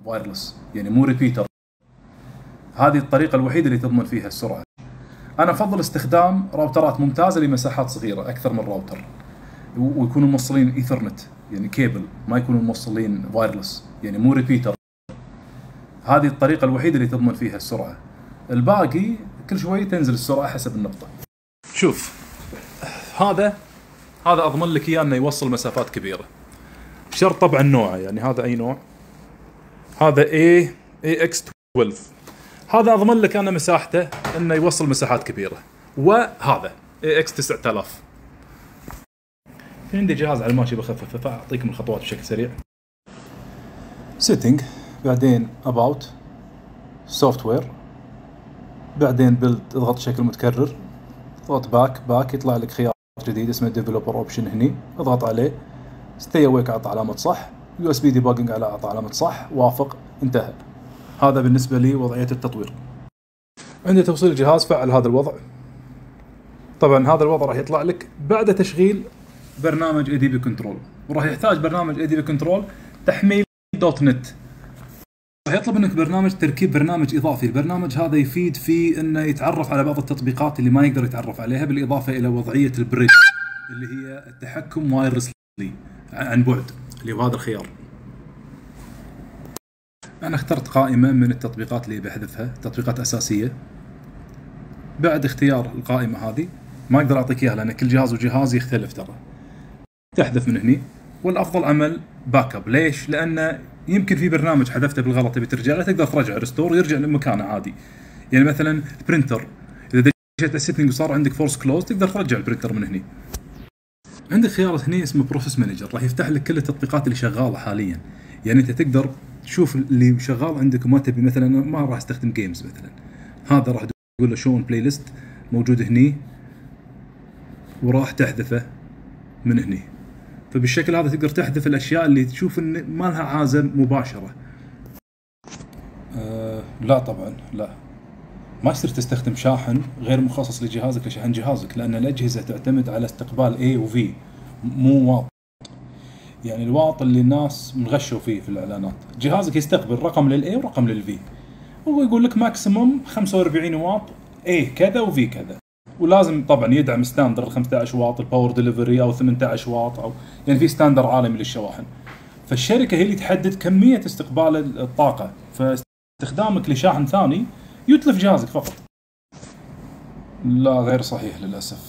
وايرلس، يعني مو ريبيتر. هذه الطريقة الوحيدة اللي تضمن فيها السرعة. أنا أفضل استخدام راوترات ممتازة لمساحات صغيرة أكثر من راوتر، ويكونوا موصلين إيثرنت يعني كيبل، ما يكونوا موصلين وايرلس يعني مو ريبيتر. هذه الطريقة الوحيدة اللي تضمن فيها السرعة. الباقي كل شوي تنزل السرعة حسب النقطة. شوف هذا أضمن لك إياه إنه يوصل مسافات كبيرة، شرط طبعا نوعه، يعني هذا أي نوع، هذا AX12، هذا أضمن لك أنا مساحته إنه يوصل مساحات كبيرة. وهذا AX9000. في عندي جهاز على الماشي بخففه، فأعطيكم الخطوات بشكل سريع. Setting، بعدين About، Software، بعدين Build، اضغط شكل متكرر، اضغط باك يطلع لك خيار جديد اسمه Developer Option هني، اضغط عليه. Stay Awake أعطى علامة صح، USB Debugging أعطى علامة صح، وافق، انتهى. هذا بالنسبة لي وضعية التطوير. عند توصيل الجهاز فعل هذا الوضع. طبعا هذا الوضع راح يطلع لك بعد تشغيل برنامج ADB Control، وراح يحتاج برنامج ADB Control تحميل .NET. راح يطلب منك تركيب برنامج إضافي. البرنامج هذا يفيد في انه يتعرف على بعض التطبيقات اللي ما يقدر يتعرف عليها، بالإضافة إلى وضعية البريدج اللي هي التحكم وايرلسلي عن بعد، اللي هو هذا الخيار. أنا اخترت قائمة من التطبيقات اللي بحذفها، تطبيقات أساسية. بعد اختيار القائمة هذه، ما أقدر أعطيك إياها لأن كل جهاز وجهاز يختلف ترى. تحذف من هني، والأفضل عمل باك اب. ليش؟ لأن يمكن في برنامج حذفته بالغلط تبي ترجع له، تقدر ترجع ريستور ويرجع لمكانه عادي. يعني مثلا البرينتر، إذا دشيت السيتنج وصار عندك فورس كلوز تقدر ترجع البرينتر من هني. عندك خيار هني اسمه بروسيس مانجر، راح يفتح لك كل التطبيقات اللي شغالة حاليا. يعني أنت تقدر تشوف اللي شغال عندك وما تبي، مثلا ما راح استخدم جيمز مثلا، هذا راح تقول له شو بلاي ليست موجود هني، وراح تحذفه من هني. فبالشكل هذا تقدر تحذف الاشياء اللي تشوف ان ما لها عازه مباشره. لا طبعا لا، ما يصير تستخدم شاحن غير مخصص لجهازك لشحن جهازك، لان الاجهزه تعتمد على استقبال A و V مو واط. يعني الواط اللي الناس منغشوا فيه في الاعلانات، جهازك يستقبل رقم للA ورقم للV، هو يقول لك ماكسيموم 45 واط A كذا و V كذا، ولازم طبعا يدعم ستاندر 15 واط الباور ديليفري او 18 واط، او يعني في ستاندر عالمي للشواحن. فالشركه هي اللي تحدد كميه استقبال الطاقه، فاستخدامك لشاحن ثاني يتلف جهازك فقط. لا غير صحيح للاسف.